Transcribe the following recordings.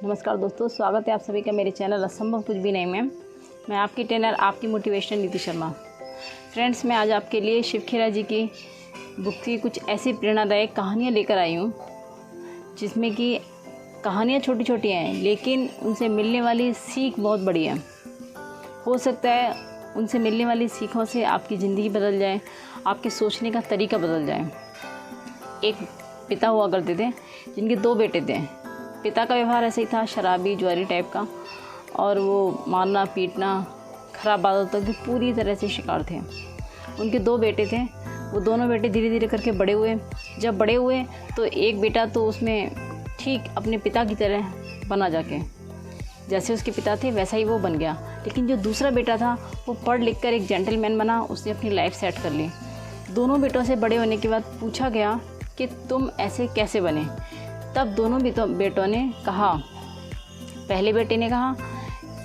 नमस्कार दोस्तों, स्वागत है आप सभी का मेरे चैनल असंभव कुछ भी नहीं में। मैं आपकी ट्रेनर, आपकी मोटिवेशनल नीति शर्मा। फ्रेंड्स, मैं आज आपके लिए शिव खेरा जी की बुक की कुछ ऐसी प्रेरणादायक कहानियाँ लेकर आई हूँ, जिसमें कि कहानियाँ छोटी छोटी हैं लेकिन उनसे मिलने वाली सीख बहुत बड़ी है। हो सकता है उनसे मिलने वाली सीखों से आपकी ज़िंदगी बदल जाए, आपके सोचने का तरीका बदल जाए। एक पिता हुआ करते थे जिनके 2 बेटे थे। पिता का व्यवहार ऐसे ही था, शराबी जुआरी टाइप का, और वो मारना पीटना, ख़राब आदतों के पूरी तरह से शिकार थे। उनके 2 बेटे थे। वो दोनों बेटे धीरे धीरे करके बड़े हुए। जब बड़े हुए तो एक बेटा तो उसमें ठीक अपने पिता की तरह बना, जाके जैसे उसके पिता थे वैसा ही वो बन गया। लेकिन जो दूसरा बेटा था वो पढ़ लिख कर एक जेंटलमैन बना, उसने अपनी लाइफ सेट कर ली। दोनों बेटों से बड़े होने के बाद पूछा गया कि तुम ऐसे कैसे बने। तब दोनों बेटों ने कहा, पहले बेटे ने कहा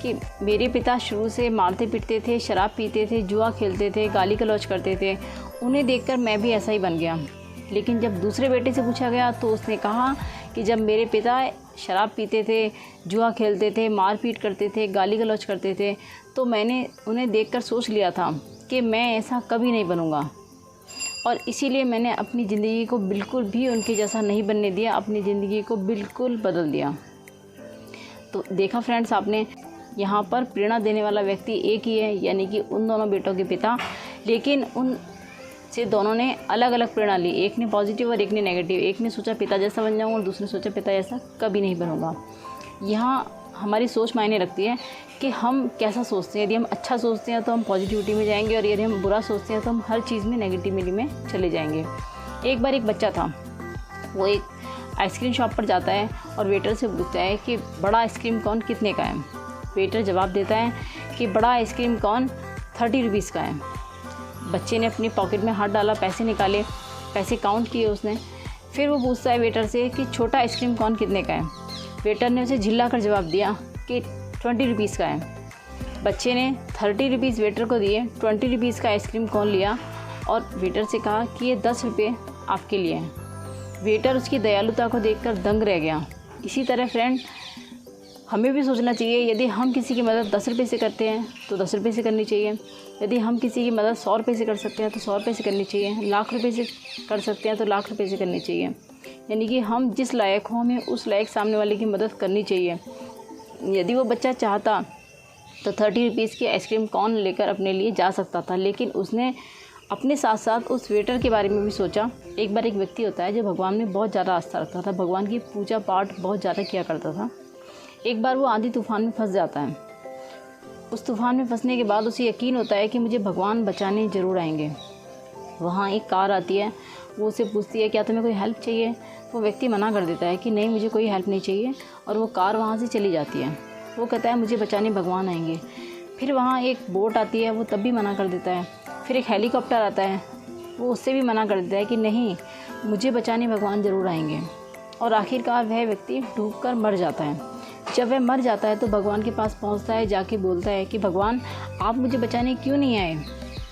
कि मेरे पिता शुरू से मारते पीटते थे, शराब पीते थे, जुआ खेलते थे, गाली गलौज करते थे, उन्हें देखकर मैं भी ऐसा ही बन गया। लेकिन जब दूसरे बेटे से पूछा गया तो उसने कहा कि जब मेरे पिता शराब पीते थे, जुआ खेलते थे, मारपीट करते थे, गाली गलौज करते थे, तो मैंने उन्हें देखकर सोच लिया था कि मैं ऐसा कभी नहीं बनूंगा, और इसीलिए मैंने अपनी ज़िंदगी को बिल्कुल भी उनके जैसा नहीं बनने दिया, अपनी ज़िंदगी को बिल्कुल बदल दिया। तो देखा फ्रेंड्स, आपने यहाँ पर प्रेरणा देने वाला व्यक्ति एक ही है, यानी कि उन दोनों बेटों के पिता। लेकिन उन से दोनों ने अलग अलग प्रेरणा ली। एक ने पॉजिटिव और एक ने नेगेटिव। एक ने सोचा पिता जैसा बन जाऊँगा और दूसरे ने सोचा पिता जैसा कभी नहीं बनूँगा। यहाँ हमारी सोच मायने रखती है कि हम कैसा सोचते हैं। यदि हम अच्छा सोचते हैं तो हम पॉजिटिविटी में जाएंगे, और यदि हम बुरा सोचते हैं तो हम हर चीज़ में नेगेटिविटी में चले जाएंगे। एक बार एक बच्चा था, वो एक आइसक्रीम शॉप पर जाता है और वेटर से पूछता है कि बड़ा आइसक्रीम कौन कितने का है। वेटर जवाब देता है कि बड़ा आइसक्रीम कौन 30 रुपीज़ का है। बच्चे ने अपनी पॉकेट में हाथ डाला, पैसे निकाले, पैसे काउंट किए उसने। फिर वो पूछता है वेटर से कि छोटा आइसक्रीम कौन कितने का है। वेटर ने उसे झिल्ला कर जवाब दिया कि 20 रुपीज़ का है। बच्चे ने 30 रुपीज़ वेटर को दिए, 20 रुपीज़ का आइसक्रीम कौन लिया, और वेटर से कहा कि ये 10 रुपये आपके लिए हैं। वेटर उसकी दयालुता को देखकर दंग रह गया। इसी तरह फ्रेंड, हमें भी सोचना चाहिए, यदि हम किसी की मदद 10 रुपये से करते हैं तो 10 रुपये से करनी चाहिए। यदि हम किसी की मदद 100 रुपये से कर सकते हैं तो 100 रुपये से करनी चाहिए। लाख रुपये से कर सकते हैं तो लाख रुपये से करनी चाहिए। यानी कि हम जिस लायक हों, हमें उस लायक सामने वाले की मदद करनी चाहिए। यदि वो बच्चा चाहता तो 30 रुपीज़ की आइसक्रीम कौन लेकर अपने लिए जा सकता था, लेकिन उसने अपने साथ साथ उस वेटर के बारे में भी सोचा। एक बार एक व्यक्ति होता है जो भगवान में बहुत ज़्यादा आस्था रखता था, भगवान की पूजा पाठ बहुत ज़्यादा किया करता था। एक बार वो आंधी तूफान में फंस जाता है। उस तूफान में फंसने के बाद उसे यकीन होता है कि मुझे भगवान बचाने ज़रूर आएंगे। वहाँ एक कार आती है, वो उसे पूछती है क्या तुम्हें कोई हेल्प चाहिए। वो व्यक्ति मना कर देता है कि नहीं, मुझे कोई हेल्प नहीं चाहिए, और वो कार वहाँ से चली जाती है। वो कहता है मुझे बचाने भगवान आएंगे। फिर वहाँ एक बोट आती है, वो तब भी मना कर देता है। फिर एक हेलीकॉप्टर आता है, वो उससे भी मना कर देता है कि नहीं, मुझे बचाने भगवान ज़रूर आएंगे। और आखिरकार वह व्यक्ति डूबकर मर जाता है। जब वह मर जाता है तो भगवान के पास पहुँचता है, जाके बोलता है कि भगवान आप मुझे बचाने क्यों नहीं आए।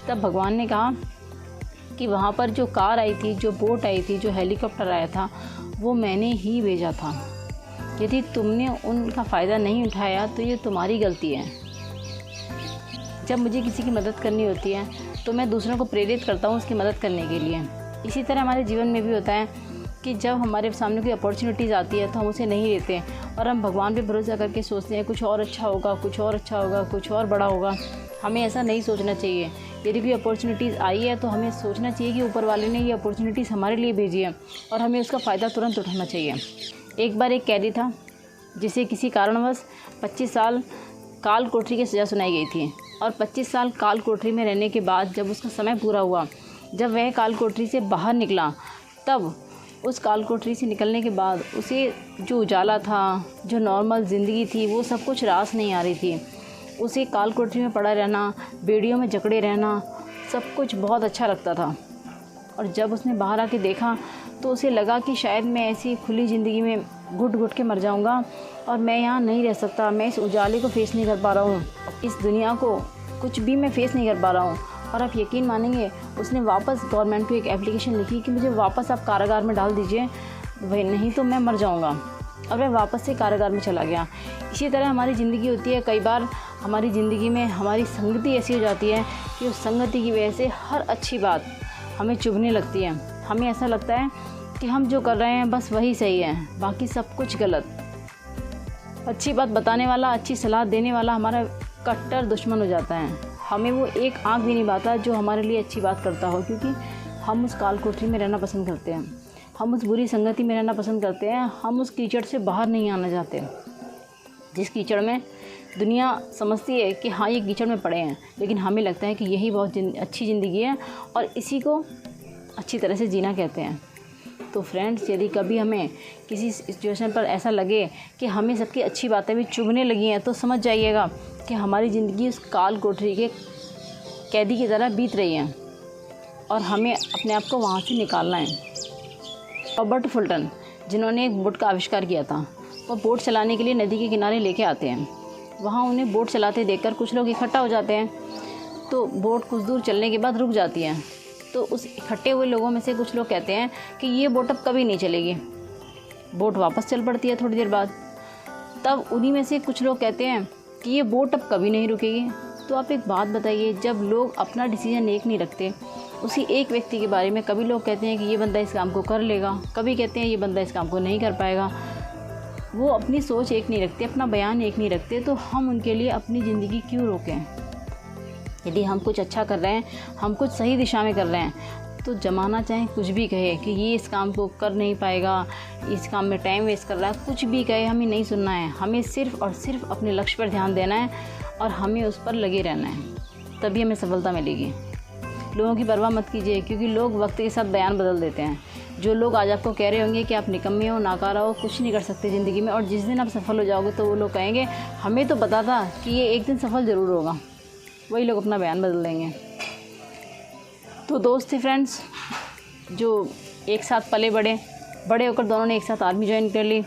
तब भगवान ने कहा कि वहाँ पर जो कार आई थी, जो बोट आई थी, जो हेलीकॉप्टर आया था, वो मैंने ही भेजा था। यदि तुमने उनका फ़ायदा नहीं उठाया तो ये तुम्हारी गलती है। जब मुझे किसी की मदद करनी होती है तो मैं दूसरों को प्रेरित करता हूँ उसकी मदद करने के लिए। इसी तरह हमारे जीवन में भी होता है कि जब हमारे सामने कोई अपॉर्चुनिटीज़ आती है तो हम उसे नहीं लेते, और हम भगवान पे भरोसा करके सोचते हैं कुछ और अच्छा होगा, कुछ और अच्छा होगा, कुछ और बड़ा होगा। हमें ऐसा नहीं सोचना चाहिए। यदि कोई अपॉर्चुनिटीज़ आई है तो हमें सोचना चाहिए कि ऊपर वाले ने ये अपॉर्चुनिटीज़ हमारे लिए भेजी है, और हमें उसका फ़ायदा तुरंत उठाना चाहिए। एक बार एक कैदी था जिसे किसी कारणवश 25 साल काल कोठरी की सज़ा सुनाई गई थी, और 25 साल काल कोठरी में रहने के बाद जब उसका समय पूरा हुआ, जब वह काल कोठरी से बाहर निकला, तब उस काल कोठरी से निकलने के बाद उसे जो उजाला था, जो नॉर्मल ज़िंदगी थी, वो सब कुछ रास नहीं आ रही थी। उसे काल कोठरी में पड़ा रहना, बेड़ियों में जकड़े रहना, सब कुछ बहुत अच्छा लगता था। और जब उसने बाहर आके देखा तो उसे लगा कि शायद मैं ऐसी खुली ज़िंदगी में घुट घुट के मर जाऊंगा, और मैं यहाँ नहीं रह सकता। मैं इस उजाले को फेस नहीं कर पा रहा हूँ, इस दुनिया को कुछ भी मैं फेस नहीं कर पा रहा हूँ। और आप यकीन मानेंगे, उसने वापस गवर्नमेंट को एक एप्लीकेशन लिखी कि मुझे वापस आप कारागार में डाल दीजिए, वही नहीं तो मैं मर जाऊंगा। और वह वापस से कारागार में चला गया। इसी तरह हमारी ज़िंदगी होती है। कई बार हमारी ज़िंदगी में हमारी संगति ऐसी हो जाती है कि उस संगति की वजह से हर अच्छी बात हमें चुभने लगती है। हमें ऐसा लगता है कि हम जो कर रहे हैं बस वही सही है, बाकी सब कुछ गलत। अच्छी बात बताने वाला, अच्छी सलाह देने वाला हमारा कट्टर दुश्मन हो जाता है। हमें वो एक आँख भी नहीं भाता जो हमारे लिए अच्छी बात करता हो, क्योंकि हम उस काल कोठरी में रहना पसंद करते हैं, हम उस बुरी संगति में रहना पसंद करते हैं, हम उस कीचड़ से बाहर नहीं आना चाहते, जिस कीचड़ में दुनिया समझती है कि हाँ ये कीचड़ में पड़े हैं, लेकिन हमें लगता है कि यही बहुत अच्छी ज़िंदगी है और इसी को अच्छी तरह से जीना कहते हैं। तो फ्रेंड्स, यदि कभी हमें किसी सिचुएशन पर ऐसा लगे कि हमें सबकी अच्छी बातें भी चुभने लगी हैं, तो समझ जाइएगा कि हमारी ज़िंदगी उस काल कोठरी के कैदी की तरह बीत रही है और हमें अपने आप को वहाँ से निकालना है। रॉबर्ट फुल्टन, जिन्होंने एक बोट का आविष्कार किया था, वो बोट चलाने के लिए नदी के किनारे लेके आते हैं। वहाँ उन्हें बोट चलाते देखकर कुछ लोग इकट्ठा हो जाते हैं, तो बोट कुछ दूर चलने के बाद रुक जाती है। तो उस इकट्ठे हुए लोगों में से कुछ लोग कहते हैं कि ये बोट अब कभी नहीं चलेगी। बोट वापस चल पड़ती है थोड़ी देर बाद। तब उन्हीं में से कुछ लोग कहते हैं कि ये बोट अब कभी नहीं रुकेगी। तो आप एक बात बताइए, जब लोग अपना डिसीजन एक नहीं रखते, उसी एक व्यक्ति के बारे में कभी लोग कहते हैं कि ये बंदा इस काम को कर लेगा, कभी कहते हैं ये बंदा इस काम को नहीं कर पाएगा। वो अपनी सोच एक नहीं रखते, अपना बयान एक नहीं रखते, तो हम उनके लिए अपनी ज़िंदगी क्यों रोकें? यदि हम कुछ अच्छा कर रहे हैं, हम कुछ सही दिशा में कर रहे हैं, तो ज़माना चाहे कुछ भी कहे कि ये इस काम को कर नहीं पाएगा, इस काम में टाइम वेस्ट कर रहा है, कुछ भी कहे, हमें नहीं सुनना है। हमें सिर्फ़ और सिर्फ अपने लक्ष्य पर ध्यान देना है और हमें उस पर लगे रहना है, तभी हमें सफलता मिलेगी। लोगों की परवाह मत कीजिए, क्योंकि लोग वक्त के साथ बयान बदल देते हैं। जो लोग आज आपको कह रहे होंगे कि आप निकम्मे हो, नाकारा हो, कुछ नहीं कर सकते ज़िंदगी में, और जिस दिन आप सफल हो जाओगे तो वो लोग कहेंगे हमें तो पता था कि ये एक दिन सफल ज़रूर होगा। वही लोग अपना बयान बदल देंगे। तो दोस्त थे फ्रेंड्स, जो एक साथ पले बड़े होकर दोनों ने एक साथ आर्मी ज्वाइन कर ली।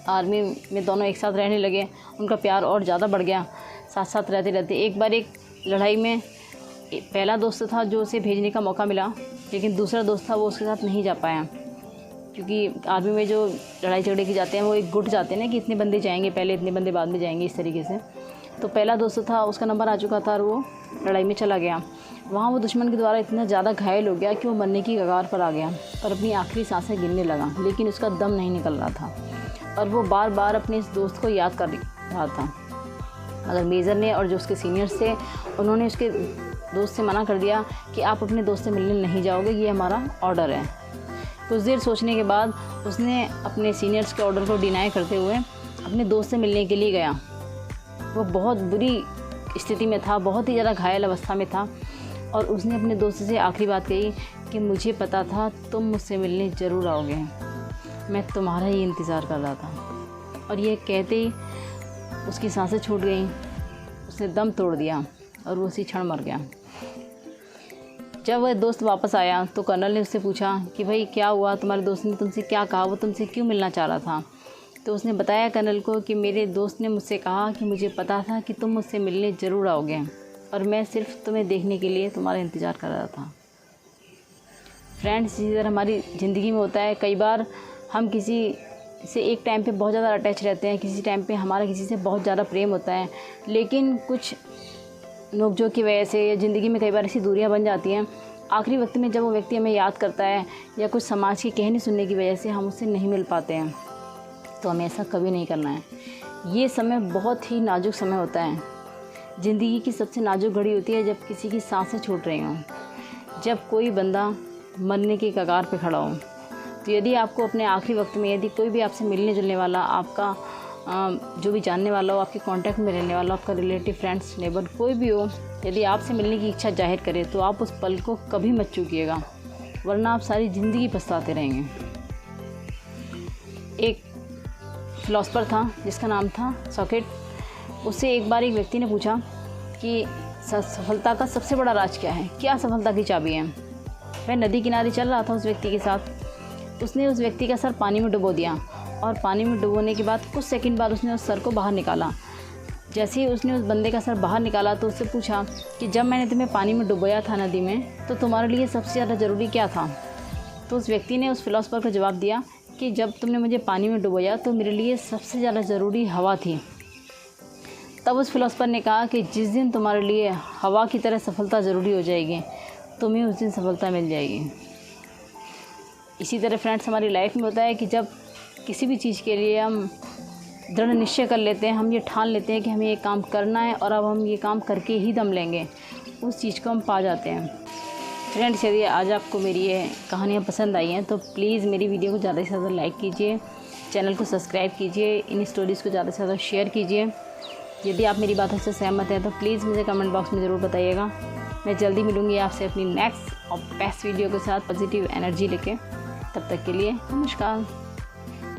आर्मी में दोनों एक साथ रहने लगे, उनका प्यार और ज़्यादा बढ़ गया। साथ साथ रहते रहते एक बार एक लड़ाई में पहला दोस्त था जो उसे भेजने का मौका मिला, लेकिन दूसरा दोस्त था वो उसके साथ नहीं जा पाया, क्योंकि आर्मी में जो लड़ाई झगड़े की जाते हैं वो एक गुट जाते हैं ना कि इतने बंदे जाएंगे पहले, इतने बंदे बाद में जाएंगे, इस तरीके से। तो पहला दोस्त था, उसका नंबर आ चुका था और वो लड़ाई में चला गया। वहाँ वो दुश्मन के द्वारा इतना ज़्यादा घायल हो गया कि वो मरने की कगार पर आ गया और अपनी आखिरी सांसें गिनने लगा, लेकिन उसका दम नहीं निकल रहा था और वो बार बार अपने इस दोस्त को याद कर रहा था। मगर मेजर ने और जो उसके सीनियर्स थे उन्होंने उसके दोस्त से मना कर दिया कि आप अपने दोस्त से मिलने नहीं जाओगे, ये हमारा ऑर्डर है। कुछ देर सोचने के बाद उसने अपने सीनियर्स के ऑर्डर को डिनाई करते हुए अपने दोस्त से मिलने के लिए गया। वो बहुत बुरी स्थिति में था, बहुत ही ज़्यादा घायल अवस्था में था और उसने अपने दोस्त से आखिरी बात कही कि मुझे पता था तुम मुझसे मिलने ज़रूर आओगे, मैं तुम्हारा ही इंतज़ार कर रहा था। और ये कहते ही उसकी सांसें छूट गईं, उसने दम तोड़ दिया और वो उसी क्षण मर गया। जब वह दोस्त वापस आया तो कर्नल ने उससे पूछा कि भाई क्या हुआ, तुम्हारे दोस्त ने तुमसे क्या कहा, वो तुमसे क्यों मिलना चाह रहा था? तो उसने बताया कर्नल को कि मेरे दोस्त ने मुझसे कहा कि मुझे पता था कि तुम मुझसे मिलने ज़रूर आओगे और मैं सिर्फ तुम्हें देखने के लिए तुम्हारा इंतज़ार कर रहा था। फ्रेंड्स, इसी तरह हमारी ज़िंदगी में होता है। कई बार हम किसी से एक टाइम पे बहुत ज़्यादा अटैच रहते हैं, किसी टाइम पे हमारा किसी से बहुत ज़्यादा प्रेम होता है, लेकिन कुछ नोकझोंक की वजह से ज़िंदगी में कई बार ऐसी दूरियां बन जाती हैं। आखिरी वक्त में जब वो व्यक्ति हमें याद करता है या कुछ समाज की कहनी सुनने की वजह से हम उससे नहीं मिल पाते हैं, तो हमें ऐसा कभी नहीं करना है। ये समय बहुत ही नाजुक समय होता है, ज़िंदगी की सबसे नाजुक घड़ी होती है जब किसी की सांसें छूट रही हों, जब कोई बंदा मरने की कगार पे खड़ा हो। तो यदि आपको अपने आखिरी वक्त में यदि कोई भी आपसे मिलने जुलने वाला, आपका जो भी जानने वाला हो, आपके कांटेक्ट में रहने वाला, आपका रिलेटिव, फ्रेंड्स, नेबर कोई भी हो, यदि आपसे मिलने की इच्छा जाहिर करे तो आप उस पल को कभी मत चूकिएगा, वरना आप सारी ज़िंदगी पछताते रहेंगे। एक फिलोसफर था जिसका नाम था सॉकेट। उससे एक बार एक व्यक्ति ने पूछा कि सफलता का सबसे बड़ा राज क्या है, क्या सफलता की चाबी है? वह नदी किनारे चल रहा था उस व्यक्ति के साथ। उसने उस व्यक्ति का सर पानी में डुबो दिया और पानी में डुबोने के बाद कुछ सेकंड बाद उसने उस सर को बाहर निकाला। जैसे ही उसने उस बंदे का सर बाहर निकाला तो उससे पूछा कि जब मैंने तुम्हें पानी में डुबोया था नदी में, तो तुम्हारे लिए सबसे ज़्यादा ज़रूरी क्या था? तो उस व्यक्ति ने उस फिलोसफर को जवाब दिया कि जब तुमने मुझे पानी में डुबोया तो मेरे लिए सबसे ज़्यादा ज़रूरी हवा थी। तब उस फिलोसफर ने कहा कि जिस दिन तुम्हारे लिए हवा की तरह सफलता ज़रूरी हो जाएगी, तुम्हें उस दिन सफलता मिल जाएगी। इसी तरह फ्रेंड्स, हमारी लाइफ में होता है कि जब किसी भी चीज़ के लिए हम दृढ़ निश्चय कर लेते हैं, हम ये ठान लेते हैं कि हमें ये काम करना है और अब हम ये काम करके ही दम लेंगे, उस चीज़ को हम पा जाते हैं। फ्रेंड्स, यदि आज आपको मेरी ये कहानियाँ पसंद आई हैं तो प्लीज़ मेरी वीडियो को ज़्यादा से ज़्यादा लाइक कीजिए, चैनल को सब्सक्राइब कीजिए, इन स्टोरीज़ को ज़्यादा से ज़्यादा शेयर कीजिए। यदि आप मेरी बातों से सहमत हैं तो प्लीज़ मुझे कमेंट बॉक्स में ज़रूर बताइएगा। मैं जल्दी मिलूँगी आपसे अपनी नेक्स्ट और बेस्ट वीडियो के साथ, पॉजिटिव एनर्जी लेके। तब तक के लिए नमस्कार।